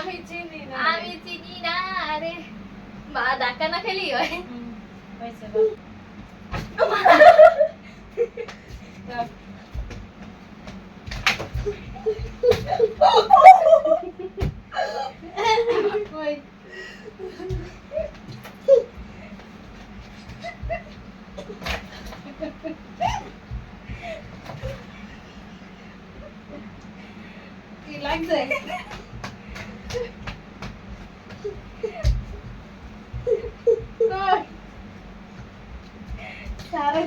আমি চিনি না আরে মা ধাক্কা না খেলি হয় হয়েছে কি লাগছে সারা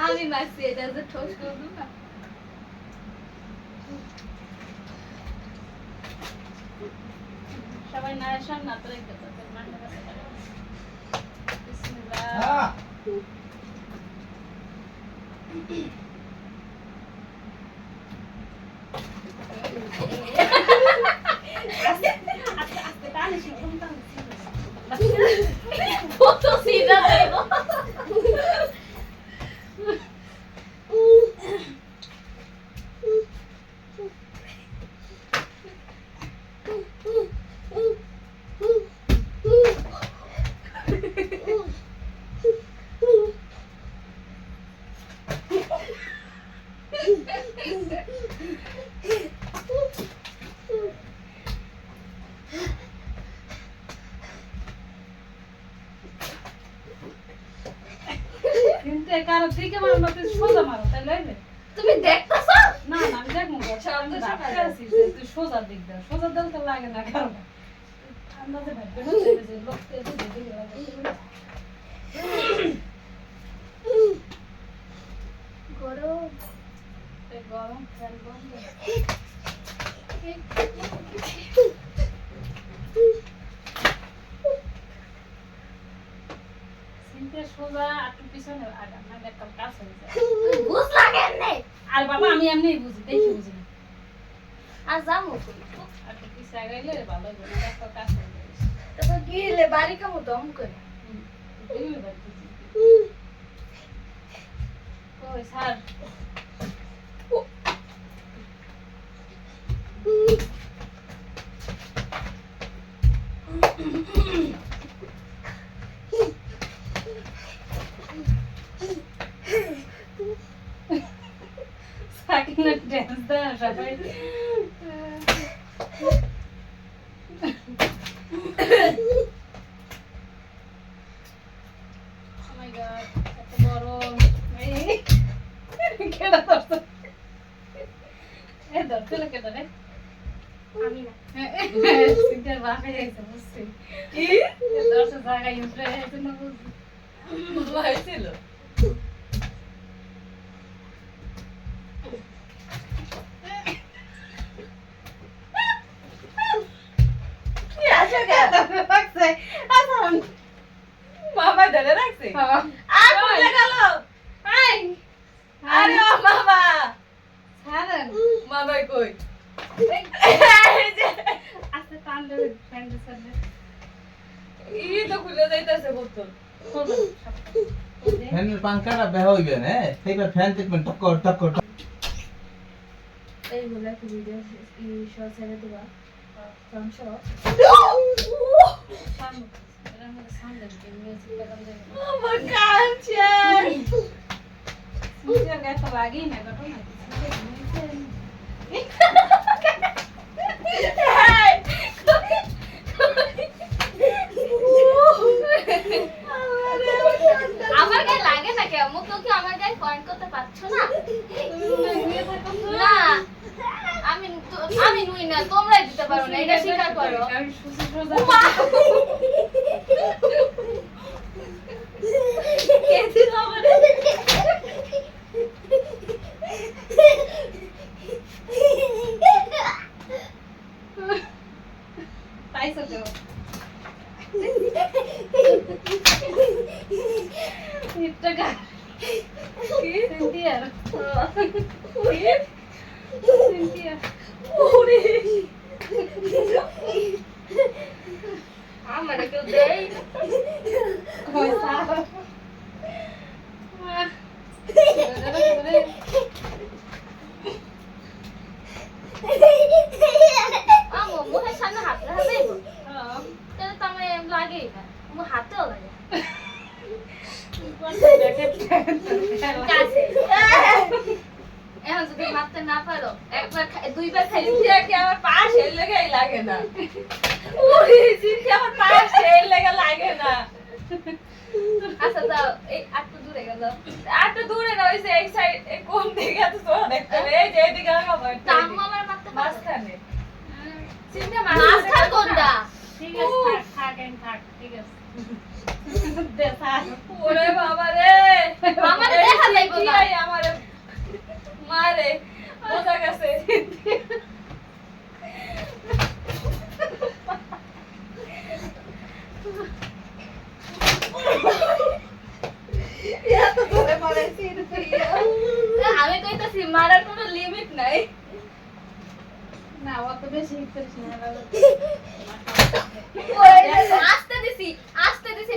আমি মারছি এটা যে ঠোস করবো না সবাই না আসেন না তো রেখে তো মাঠে কাছে বিসমিল্লাহ আস্তে টানে শুনুন কত সিধা দেবো কিন্তু কারো দিকে মারো না তুই সোজা মারো তাই লইবে তুমি দেখতেছো না না আমি দেখবো আমি ভাবতে আছি যে তুই সোজা দিক দাও সোজা দিল তো লাগে না কারো আন্দাজে ভাববে না যে লোককে দিকে দিকে লাগে গরম গরম ফ্যান বন্ধ সিনতে সোজা একটু পিছনে আগা না একটা কাজ হয়ে যায় বুঝ লাগে না আর বাবা আমি এমনিই বুঝি দেখি বুঝি না আর যাবো কই একটু পিছে আগাইলে ভালো হবে না একটা কাজ হয়ে যায় তারপর গিলে বাড়ি কামো দম করে দিবি বাড়ি কই স্যার সাকিনা ড্যান্স দেয় সবাই Oh my god, এত গরম এই কেডা ধরছে এ ধরছিল কেডা রে আমি না সিটার বাপে যাইছে বুঝছি কি ধরছে জায়গা ইউট্রে এত না বুঝছি হয়েছিল রাখছে আচ্ছা মামা ধরে রাখছে আর ভুলে গেল আই আরে ও মামা ছাড়েন মামা কই আস্তে টান দেবে ফ্রেন্ড সাথে ই তো খুলে যাইতাছে বোতল ফ্যানের পাঙ্খাটা বের হইবে না সেইবার ফ্যান দেখবেন টক্কর টক্কর এইগুলা কি ভিডিও ই শর্ট ছেড়ে দিবা ফ্রন্ট শট সামনে এর মধ্যে সামনে দিকে মিউজিক লাগান দেবে আমার কাছে মিউজিক এত লাগেই না ঘটনা আমার গায়ে লাগে না কেমন তো কি আমার গায়ে পয়েন্ট করতে পারছো না না আমি নুই না তোমরাই দিতে পারো না এটা স্বীকার করো আমি সুসি সোজা কে দিল আমারে পাইছো তো টাকা কি সিনথিয়া ওই সিনথিয়া ওরে আমার কেউ দেই পয়সা আমো মুখের সামনে হাত রাখা দেব তাহলে তো আমার লাগেই না আমার হাতেও লাগে কাছে এখন যদি মারতে না পারো একবার দুইবার খাই সিনথিয়া কি আমার পাশে লেগেই লাগে না ওরে সিনথিয়া আমার পাশে লেগে লাগে না আচ্ছা দাও এই একটু দূরে গেল একটু দূরে না হইছে এই সাইড কোন দিকে এত তোরা দেখতে হবে এই যে এইদিকে আমার টামু আমার মারতে পারো মাঝখানে সিনথিয়া মাঝখান কোনটা ঠিক আছে থাক থাক ঠিক আছে দেখা ওরে বাবা রে আমারে দেখা যাইবো না সিনথিয়াই আমারে মারে বোঝা গেছে এত ধরে মারে সিনথিয়া আমি কইতাছি মারার কোনো লিমিট নাই না অত বেশি করিস না আস্তে দিছি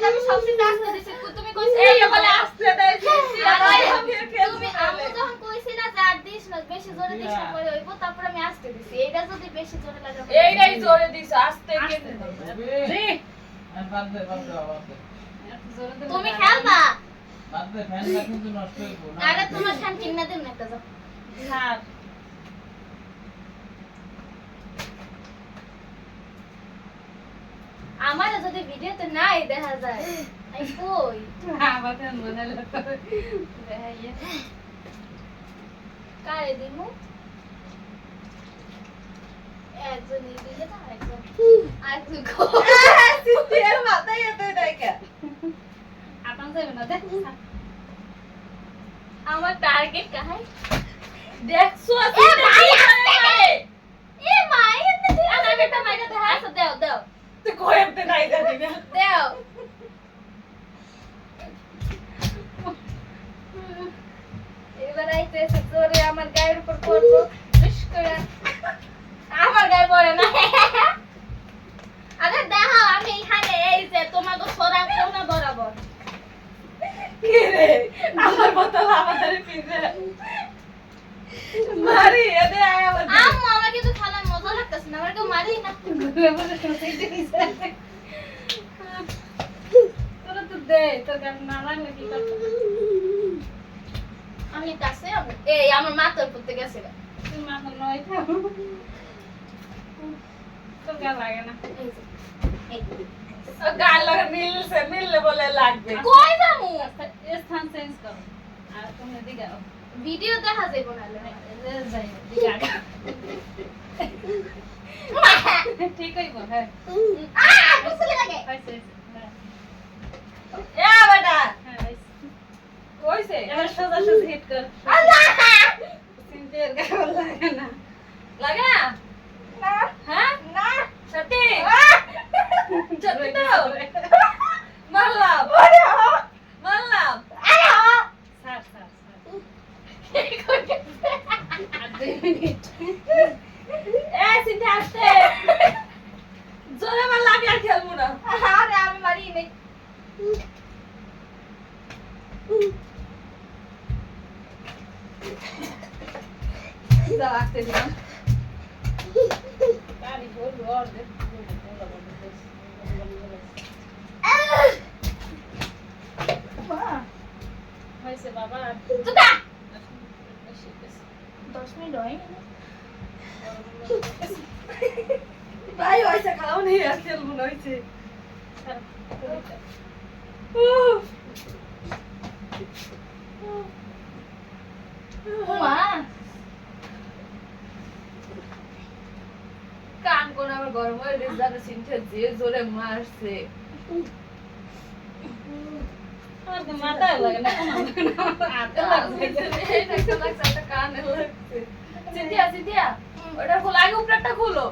আমি সবসময় আস্তে দিছি তুমি কইছ এই বলে আসতে দেয় সিনথিয়া আমি তুমি আমি যখন কইছিলা যে আর দিস না বেশি জোরে দিস না পরে হইবো তারপর আমি আস্তে দিছি এইটা যদি বেশি জোরে লাগে এইটাই জোরে দিছ আসতে কিন্তু রে আর বাদ দে বাদ দে এত জোরে তো তুমি খেলবা বাদ দে ফ্যানটা কিন্তু নষ্ট হয়ে গেল আরে তোমার ফ্যান কিনা দেন না একটা যাও থাক আমার যদি ভিডিওতে নাই দেখা যায় আই কই আমাদের মনে লাগতো দেখাইয়ে কারে দিমু একজন দিলে তো আরেকজন আরেকজন সিনথিয়ার মাথায় এত দেখা আপন যাবে না দেখ আমার টার্গেট কাহাই দেখছো এ ভাই আস্তে এ মাই এমনি আনা বেটা মাইরা দেখা আছে দাও দাও তুই কইতে নাই জানি না দাও এবার আইতেছে তোরে আমার গায়ের উপর পড়বো বিশ করে আমার গায়ে পড়ে না আরে দেখো আমি এখানে এই যে তোমাকে সরা কোনা বরাবর কি রে আমার বোতল আমাদের পিছে মারি এদে আয় আমার আম্মু আমার কিন্তু খেলার মজা লাগতেছে না আমার কেউ মারি না ঘুরে বলে শুনতে দিছে তোরা তো দে তোর গান না লাগলে কি করতে আমি কাছে এই আমার মাথার উপর থেকে গেছে তুই মাথা নয় থাক তোর গান লাগে না এই যে, এই। গাল লাগা মিললে বলে লাগবে কই যামু স্থান চেঞ্জ করো আর তুমি এদিকে আও ভিডিও দেখা যাইব না যাই এদিকে আগে ঠিক হইব হ্যাঁ বুঝলে লাগে হইছে হ্যাঁ এ বেটা হ্যাঁ হইছে কইছে এবার সোজা সোজা হিট কর আল্লাহ সিনথিয়ার গান লাগে না লাগে না না হ্যাঁ না সত্যি সত্যি তো মারলাম মারলাম স্যার স্যার আর 2 মিনিট এ সিনথিয়া আসতে জোরে মার লাগে আর খেলবো না আরে আমি মারি নাই দাও আসতে দিলাম গাড়ি বলবো আর দেখ হয়েছে বাবা তুকা 10 মিনিট হয় ভাই হইছে খাও নেই আর খেলবো না হইছে মা কান কোন আমার গরম হয়ে রেজাল্ট সিনথিয়া যে জোরে মারছে আর তো মাথায় লাগে না হাতে লাগছে এই একটা লাগছে একটা কানে লাগছে সিনথিয়া সিনথিয়া ওটা খোলা আগে উপরেরটা খুলো